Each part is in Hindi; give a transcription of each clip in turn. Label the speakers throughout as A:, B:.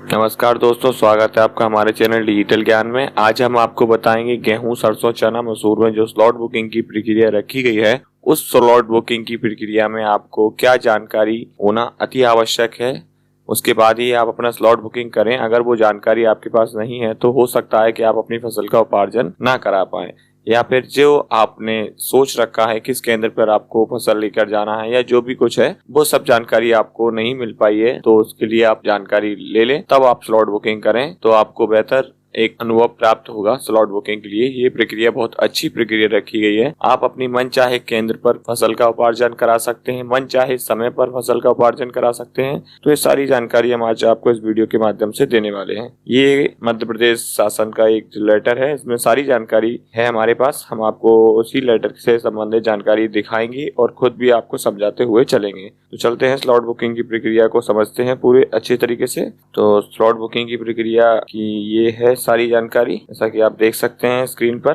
A: नमस्कार दोस्तों, स्वागत है आपका हमारे चैनल डिजिटल ज्ञान में। आज हम आपको बताएंगे गेहूं, सरसों, चना, मसूर में जो स्लॉट बुकिंग की प्रक्रिया रखी गई है, उस स्लॉट बुकिंग की प्रक्रिया में आपको क्या जानकारी होना अति आवश्यक है। उसके बाद ही आप अपना स्लॉट बुकिंग करें। अगर वो जानकारी आपके पास नहीं है तो हो सकता है कि आप अपनी फसल का उपार्जन ना करा पाए, या फिर जो आपने सोच रखा है किस केंद्र पर आपको फसल लेकर जाना है या जो भी कुछ है वो सब जानकारी आपको नहीं मिल पाई है, तो उसके लिए आप जानकारी ले लें, तब आप स्लॉट बुकिंग करें तो आपको बेहतर एक अनुभव प्राप्त होगा। स्लॉट बुकिंग के लिए ये प्रक्रिया बहुत अच्छी प्रक्रिया रखी गई है। आप अपनी मन चाहे केंद्र पर फसल का उपार्जन करा सकते हैं, मन चाहे समय पर फसल का उपार्जन करा सकते हैं। तो ये सारी जानकारी हम आज आपको इस वीडियो के माध्यम से देने वाले हैं। ये मध्य प्रदेश शासन का एक लेटर है, इसमें सारी जानकारी है हमारे पास। हम आपको उसी लेटर से संबंधित जानकारी दिखाएंगे और खुद भी आपको समझाते हुए चलेंगे। तो चलते हैं स्लॉट बुकिंग की प्रक्रिया को समझते हैं पूरे अच्छे तरीके से। तो स्लॉट बुकिंग की प्रक्रिया की ये है सारी जानकारी, जैसा कि आप देख सकते हैं स्क्रीन पर।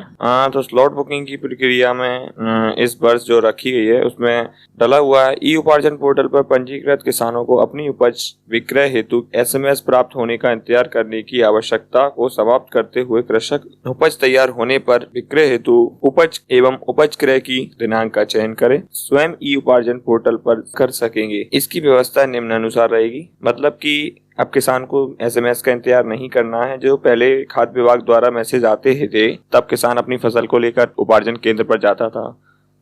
A: तो स्लॉट बुकिंग की प्रक्रिया में इस वर्ष जो रखी गई है उसमें डला हुआ है, ई उपार्जन पोर्टल पर पंजीकृत किसानों को अपनी उपज विक्रय हेतु एसएमएस प्राप्त होने का इंतजार करने की आवश्यकता को समाप्त करते हुए कृषक उपज तैयार होने पर विक्रय हेतु उपज एवं उपज क्रय की दिनांक का चयन करें, स्वयं ई उपार्जन पोर्टल पर कर सकेंगे। इसकी व्यवस्था निम्नानुसार रहेगी। मतलब कि अब किसान को एसएमएस का इंतजार नहीं करना है। जो पहले खाद्य विभाग द्वारा मैसेज आते थे तब किसान अपनी फसल को लेकर उपार्जन केंद्र पर जाता था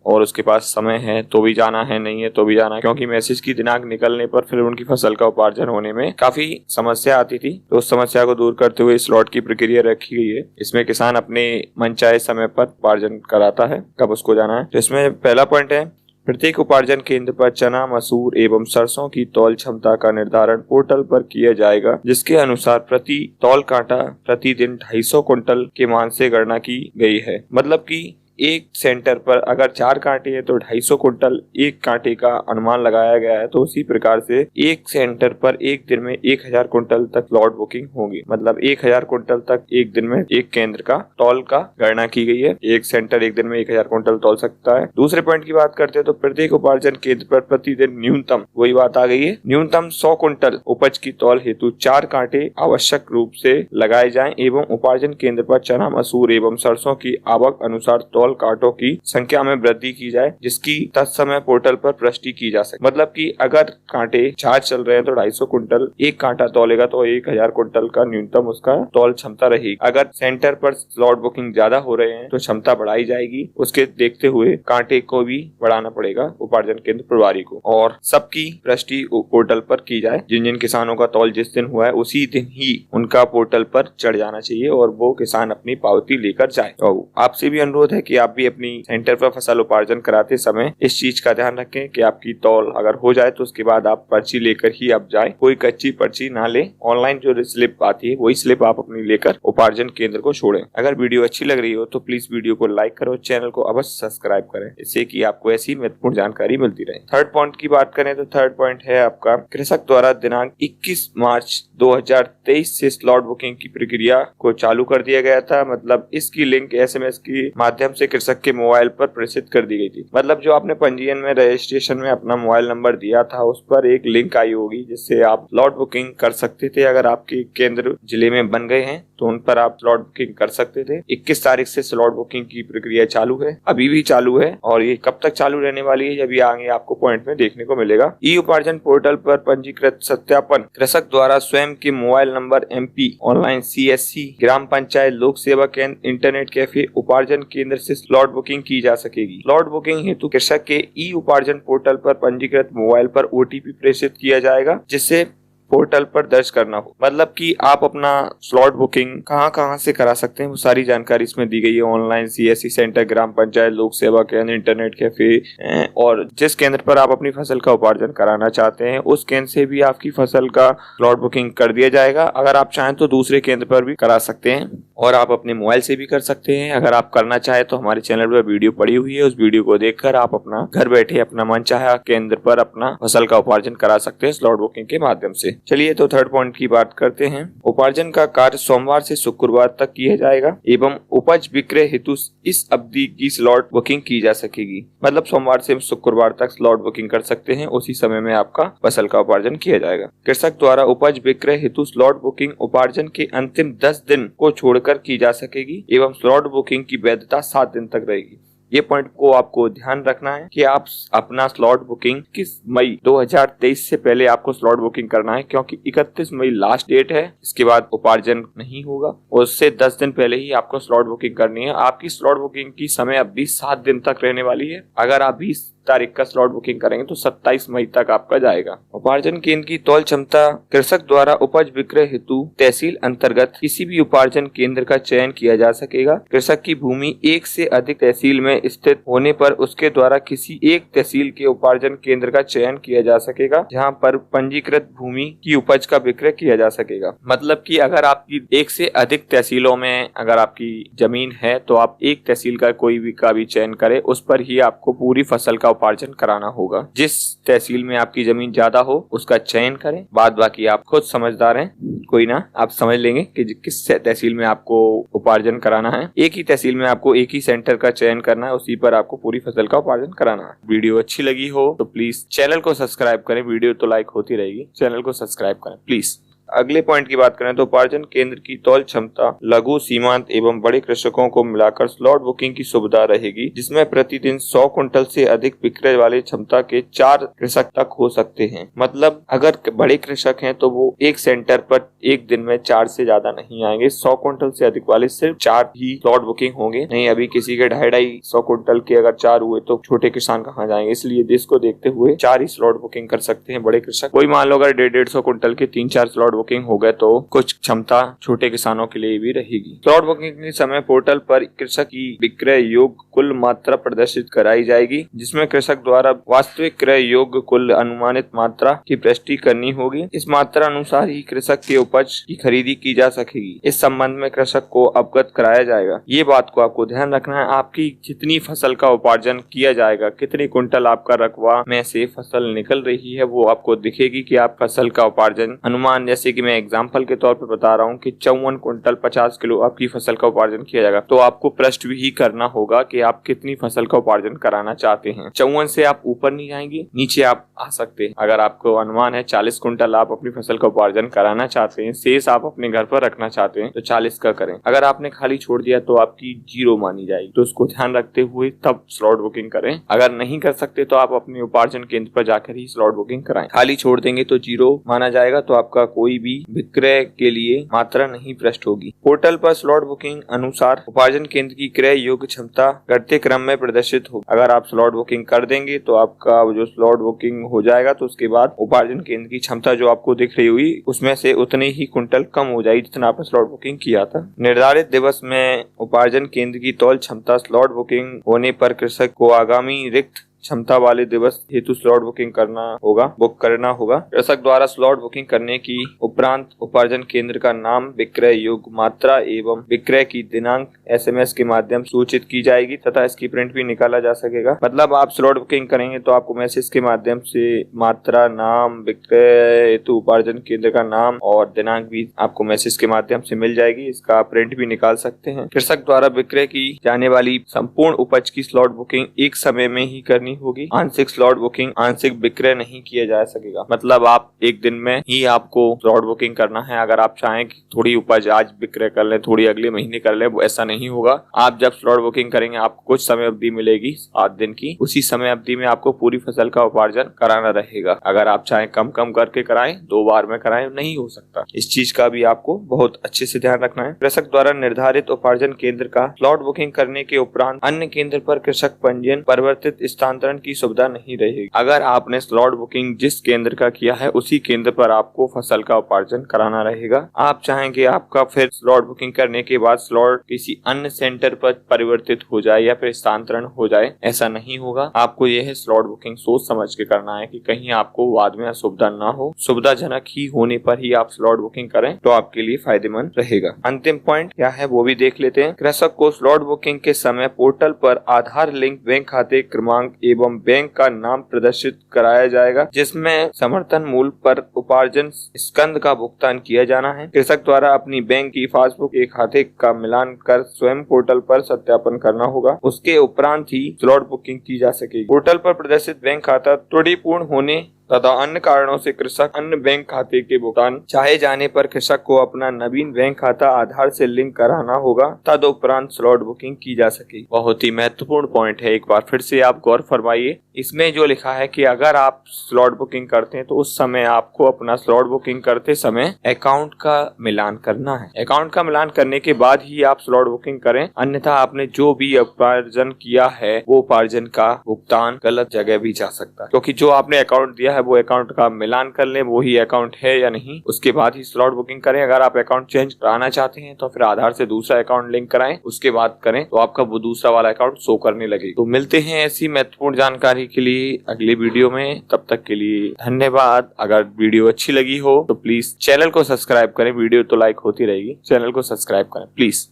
A: और उसके पास समय है तो भी जाना है, नहीं है तो भी जाना है, क्योंकि मैसेज की दिनांक निकलने पर फिर उनकी फसल का उपार्जन होने में काफी समस्या आती थी। तो उस समस्या को दूर करते हुए स्लॉट की प्रक्रिया रखी गई है। इसमें किसान अपने मनचाहे समय पर उपार्जन कराता है कब उसको जाना है। तो इसमें पहला पॉइंट है, प्रत्येक उपार्जन केंद्र पर चना, मसूर एवं सरसों की तौल क्षमता का निर्धारण पोर्टल पर किया जाएगा, जिसके अनुसार प्रति तौल कांटा प्रतिदिन 250 कुंटल के मान से गणना की गई है। मतलब कि एक सेंटर पर अगर 4 कांटे हैं तो 250 कुंटल एक कांटे का अनुमान लगाया गया है। तो उसी प्रकार से एक सेंटर पर एक दिन में 1000 कुंटल तक स्लॉट बुकिंग होगी। मतलब 1000 कुंटल तक एक दिन में एक केंद्र का तौल का गणना की गई है। एक सेंटर एक दिन में 1000 कुंटल तौल सकता है। दूसरे पॉइंट की बात करते हैं तो प्रत्येक उपार्जन केंद्र पर प्रतिदिन न्यूनतम, वही बात आ गई है, न्यूनतम 100 कुंटल उपज की तौल हेतु 4 कांटे आवश्यक रूप से लगाए जाएं एवं उपार्जन केंद्र पर चना, मसूर एवं सरसों की आवक अनुसार कांटों की संख्या में वृद्धि की जाए, जिसकी तत्समय पोर्टल पर पुष्टि की जा सके। मतलब कि अगर कांटे 4 चल रहे हैं तो 250 कुंटल एक कांटा तौलेगा तो 1000 कुंटल का न्यूनतम उसका तौल क्षमता रहेगी। अगर सेंटर पर स्लॉट बुकिंग ज्यादा हो रहे हैं तो क्षमता बढ़ाई जाएगी। उसके देखते हुए कांटे को भी बढ़ाना पड़ेगा उपार्जन केंद्र प्रभारी को, और सबकी पुष्टि पोर्टल पर की जाए। जिन जिन किसानों का तौल जिस दिन हुआ है उसी दिन ही उनका पोर्टल पर चढ़ जाना चाहिए और वो किसान अपनी पावती लेकर जाए। तो आपसे भी अनुरोध है कि आप भी अपनी सेंटर पर फसल उपार्जन कराते समय इस चीज का ध्यान रखें कि आपकी तौल अगर हो जाए तो उसके बाद आप पर्ची लेकर ही आप जाएं। कोई कच्ची पर्ची ना ले, ऑनलाइन जो स्लिप आती है वही स्लिप आप अपनी लेकर उपार्जन केंद्र को छोड़ें। अगर वीडियो अच्छी लग रही हो तो प्लीज वीडियो को लाइक करो, चैनल को अवश्य सब्सक्राइब करें, इससे कि आपको ऐसी महत्वपूर्ण जानकारी मिलती रहे। थर्ड पॉइंट की बात करें तो थर्ड पॉइंट है आपका, कृषक द्वारा दिनांक 21 मार्च 2023 से स्लॉट बुकिंग की प्रक्रिया को चालू कर दिया गया था। मतलब इसकी लिंक एसएमएस के माध्यम से कृषक के मोबाइल पर प्रेषित कर दी गई थी। मतलब जो आपने पंजीयन में रजिस्ट्रेशन में अपना मोबाइल नंबर दिया था उस पर एक लिंक आई होगी जिससे आप स्लॉट बुकिंग कर सकते थे। अगर आपके केंद्र जिले में बन गए हैं तो उन पर आप स्लॉट बुकिंग कर सकते थे। 21 तारीख से स्लॉट बुकिंग की प्रक्रिया चालू है, अभी भी चालू है, और ये कब तक चालू रहने वाली है अभी आगे आपको पॉइंट में देखने को मिलेगा। ई उपार्जन पोर्टल पर पंजीकृत सत्यापन कृषक द्वारा स्वयं के mobile number, MP, online CSC, ग्राम पंचायत, लोक सेवा केंद्र, इंटरनेट कैफे, उपार्जन केंद्र से स्लॉट बुकिंग की जा सकेगी। स्लॉट बुकिंग हेतु कृषक के ई उपार्जन पोर्टल पर पंजीकृत मोबाइल पर OTP प्रेषित किया जाएगा, जिससे पोर्टल पर दर्ज करना हो। मतलब कि आप अपना स्लॉट बुकिंग कहां से करा सकते हैं वो सारी जानकारी इसमें दी गई है। ऑनलाइन CSC सेंटर, ग्राम पंचायत, लोक सेवा केंद्र, इंटरनेट कैफे, और जिस केंद्र पर आप अपनी फसल का उपार्जन कराना चाहते हैं उस केंद्र से भी आपकी फसल का स्लॉट बुकिंग कर दिया जाएगा। अगर आप चाहें तो दूसरे केंद्र पर भी करा सकते हैं और आप अपने मोबाइल से भी कर सकते हैं। अगर आप करना चाहें तो हमारे चैनल पर वीडियो पड़ी हुई है, उस वीडियो को देखकर आप अपना घर बैठे अपना मनचाहा केंद्र पर अपना फसल का उपार्जन करा सकते हैं स्लॉट बुकिंग के माध्यम से। चलिए तो थर्ड पॉइंट की बात करते हैं। उपार्जन का कार्य सोमवार से शुक्रवार तक किया जाएगा एवं उपज विक्रय हेतु इस अवधि की स्लॉट बुकिंग की जा सकेगी। मतलब सोमवार से शुक्रवार तक स्लॉट बुकिंग कर सकते हैं, उसी समय में आपका फसल का उपार्जन किया जाएगा। कृषक द्वारा उपज विक्रय हेतु स्लॉट बुकिंग उपार्जन के अंतिम 10 दिन को छोड़कर की जा सकेगी एवं स्लॉट बुकिंग की वैधता 7 दिन तक रहेगी। ये पॉइंट को आपको ध्यान रखना है कि आप अपना स्लॉट बुकिंग किस मई 2023 से पहले आपको स्लॉट बुकिंग करना है, क्योंकि 31 मई लास्ट डेट है। इसके बाद उपार्जन नहीं होगा और उससे 10 दिन पहले ही आपको स्लॉट बुकिंग करनी है। आपकी स्लॉट बुकिंग की समय अवधि 7 दिन तक रहने वाली है। अगर आप 20 तारीख का स्लॉट बुकिंग करेंगे तो 27 मई तक आपका जाएगा। उपार्जन केंद्र की तौल क्षमता। कृषक द्वारा उपज विक्रय हेतु तहसील अंतर्गत किसी भी उपार्जन केंद्र का चयन किया जा सकेगा। कृषक की भूमि एक से अधिक तहसील में स्थित होने पर उसके द्वारा किसी एक तहसील के उपार्जन केंद्र का चयन किया जा सकेगा, जहां पर पंजीकृत भूमि की उपज का विक्रय किया जा सकेगा। मतलब कि अगर आपकी एक से अधिक तहसीलों में अगर आपकी जमीन है तो आप एक तहसील का कोई भी चयन करें, उस पर ही आपको पूरी फसल का उपार्जन कराना होगा। जिस तहसील में आपकी जमीन ज्यादा हो उसका चयन करें, बाद बाकी आप खुद समझदार हैं, कोई ना, आप समझ लेंगे कि किस तहसील में आपको उपार्जन कराना है। एक ही तहसील में आपको एक ही सेंटर का चयन करना है, उसी पर आपको पूरी फसल का उपार्जन कराना है। वीडियो अच्छी लगी हो तो प्लीज चैनल को सब्सक्राइब करें। वीडियो तो लाइक होती रहेगी, चैनल को सब्सक्राइब करें प्लीज। अगले पॉइंट की बात करें तो उपार्जन केंद्र की तौल क्षमता। लघु, सीमांत एवं बड़े कृषकों को मिलाकर स्लॉट बुकिंग की सुविधा रहेगी, जिसमें प्रतिदिन 100 क्विंटल से अधिक विक्रय वाले क्षमता के 4 कृषक तक हो सकते हैं। मतलब अगर बड़े कृषक हैं तो वो एक सेंटर पर एक दिन में 4 से ज्यादा नहीं आएंगे। 100 क्विंटल से अधिक वाले सिर्फ 4 ही स्लॉट बुकिंग होंगे। नहीं, अभी किसी के 250 क्विंटल के अगर 4 हुए तो छोटे किसान कहाँ जाएंगे, इसलिए देश को देखते हुए 4 ही स्लॉट बुकिंग कर सकते हैं बड़े कृषक। कोई मान लो अगर 150 क्विंटल के 3-4 स्लॉट बुकिंग हो गए तो कुछ क्षमता छोटे किसानों के लिए भी रहेगी। स्लॉट बुकिंग के समय पोर्टल पर कृषक की विक्रय योग्य कुल मात्रा प्रदर्शित कराई जाएगी, जिसमें कृषक द्वारा वास्तविक क्रय योग्य कुल अनुमानित मात्रा की पुष्टि करनी होगी। इस मात्रा अनुसार ही कृषक के उपज की खरीदी की जा सकेगी। इस संबंध में कृषक को अवगत कराया जाएगा। ये बात को आपको ध्यान रखना है। आपकी जितनी फसल का उपार्जन किया जाएगा, कितनी कुंटल आपका रकबा में से फसल निकल रही है, वो आपको दिखेगी कि आप फसल का उपार्जन अनुमान, जैसे कि मैं एग्जाम्पल के तौर पर बता रहा हूँ कि 54 क्विंटल 50 किलो आपकी फसल का उपार्जन किया जाएगा, तो आपको प्रश्न भी करना होगा कि आप कितनी फसल का उपार्जन कराना चाहते हैं। 54 से आप ऊपर नहीं जाएंगे, नीचे आप आ सकते हैं। अगर आपको अनुमान है 40 क्विंटल आप अपनी फसल का उपार्जन कराना चाहते हैं, शेष आप अपने घर पर रखना चाहते हैं, तो 40 का करें। अगर आपने खाली छोड़ दिया तो आपकी 0 मानी जाएगी, तो उसको ध्यान रखते हुए तब स्लॉट बुकिंग करें। अगर नहीं कर सकते तो आप अपने उपार्जन केंद्र पर जाकर ही स्लॉट बुकिंग कराएं। खाली छोड़ देंगे तो 0 माना जाएगा, तो आपका कोई भी विक्रय के लिए मात्रा नहीं प्रष्ट होगी। पोर्टल पर स्लॉट बुकिंग अनुसार उपार्जन केंद्र की क्रय योग्य क्षमता घटते क्रम में प्रदर्शित होगी। अगर आप स्लॉट बुकिंग कर देंगे तो आपका जो स्लॉट बुकिंग हो जाएगा, तो उसके बाद उपार्जन केंद्र की क्षमता जो आपको दिख रही हुई उसमें से उतने ही कुंटल कम हो जाएगी जितना आपने स्लॉट बुकिंग किया था। निर्धारित दिवस में उपार्जन केंद्र की तौल क्षमता स्लॉट बुकिंग होने पर कृषक को आगामी रिक्त क्षमता वाले दिवस हेतु स्लॉट बुक करना होगा। कृषक द्वारा स्लॉट बुकिंग करने की उपरांत उपार्जन केंद्र का नाम, विक्रय योग्य मात्रा एवं विक्रय की दिनांक SMS के माध्यम सूचित की जाएगी तथा इसकी प्रिंट भी निकाला जा सकेगा। मतलब आप स्लॉट बुकिंग करेंगे तो आपको मैसेज के माध्यम से मात्रा, नाम, विक्रय हेतु उपार्जन केंद्र का नाम और दिनांक भी आपको मैसेज के माध्यम से मिल जाएगी। इसका प्रिंट भी निकाल सकते हैं। कृषक द्वारा विक्रय की जाने वाली संपूर्ण उपज की स्लॉट बुकिंग एक समय में ही करनी होगी। आंशिक स्लॉट बुकिंग, आंशिक विक्रय नहीं किया जा सकेगा। मतलब आप एक दिन में ही आपको स्लॉट बुकिंग करना है। अगर आप चाहें कि थोड़ी उपज आज विक्रय कर लें, थोड़ी अगले महीने कर लें, वो ऐसा नहीं होगा। आप जब स्लॉट बुकिंग करेंगे आपको कुछ समय अवधि मिलेगी 7 दिन की, उसी समय अवधि में आपको पूरी फसल का उपार्जन कराना रहेगा। अगर आप चाहें कम कम करके कराएं, 2 बार में कराएं, नहीं हो सकता। इस चीज का भी आपको बहुत अच्छे से ध्यान रखना है। कृषक द्वारा निर्धारित उपार्जन केंद्र का स्लॉट बुकिंग करने के उपरांत अन्य केंद्र पर कृषक पंजीयन परिवर्तित स्थानांतरण की सुविधा नहीं रहेगी। अगर आपने स्लॉट बुकिंग जिस केंद्र का किया है उसी केंद्र पर आपको फसल का उपार्जन कराना रहेगा। आप चाहेंगे आपका फिर स्लॉट बुकिंग करने के बाद स्लॉट किसी अन्य सेंटर पर परिवर्तित हो जाए या फिर स्थानांतरण हो जाए, ऐसा नहीं होगा। आपको यह स्लॉट बुकिंग सोच समझ के करना है कि कहीं आपको बाद में असुविधा ना हो। सुविधाजनक ही होने पर ही आप स्लॉट बुकिंग करें तो आपके लिए फायदेमंद रहेगा। अंतिम पॉइंट क्या है वो भी देख लेते हैं। कृषक को स्लॉट बुकिंग के समय पोर्टल पर आधार लिंक, बैंक खाते क्रमांक एवं बैंक का नाम प्रदर्शित कराया जाएगा, जिसमें समर्थन मूल्य पर उपार्जन स्कंद का भुगतान किया जाना है। कृषक द्वारा अपनी बैंक की पासबुक के खाते का मिलान कर स्वयं पोर्टल पर सत्यापन करना होगा। उसके उपरांत ही स्लॉट बुकिंग की जा सकेगी। पोर्टल पर प्रदर्शित बैंक खाता त्रुटिपूर्ण होने तथा अन्य कारणों से कृषक अन्य बैंक खाते के भुगतान चाहे जाने पर कृषक को अपना नवीन बैंक खाता आधार से लिंक कराना होगा, तदुपरांत स्लॉट बुकिंग की जा सकेगी। बहुत ही महत्वपूर्ण पॉइंट है, एक बार फिर से आप गौर फरमाइए। इसमें जो लिखा है कि अगर आप स्लॉट बुकिंग करते हैं तो उस समय आपको अपना स्लॉट बुकिंग करते समय अकाउंट का मिलान करना है। अकाउंट का मिलान करने के बाद ही आप स्लॉट बुकिंग करें, अन्यथा आपने जो भी उपार्जन किया है वो उपार्जन का भुगतान गलत जगह भी जा सकता है, क्योंकि जो आपने अकाउंट दिया है वो अकाउंट का मिलान कर लें, वो ही अकाउंट है या नहीं, उसके बाद ही स्लॉट बुकिंग करें। अगर आप अकाउंट चेंज कराना चाहते हैं तो फिर आधार से दूसरा अकाउंट लिंक कराएं, उसके बाद करें तो आपका वो दूसरा वाला अकाउंट शो करने लगेगा। तो मिलते हैं ऐसी महत्वपूर्ण जानकारी के लिए अगली वीडियो में, तब तक के लिए धन्यवाद। अगर वीडियो अच्छी लगी हो तो प्लीज चैनल को सब्सक्राइब करें, वीडियो तो लाइक होती रहेगी, चैनल को सब्सक्राइब करें प्लीज।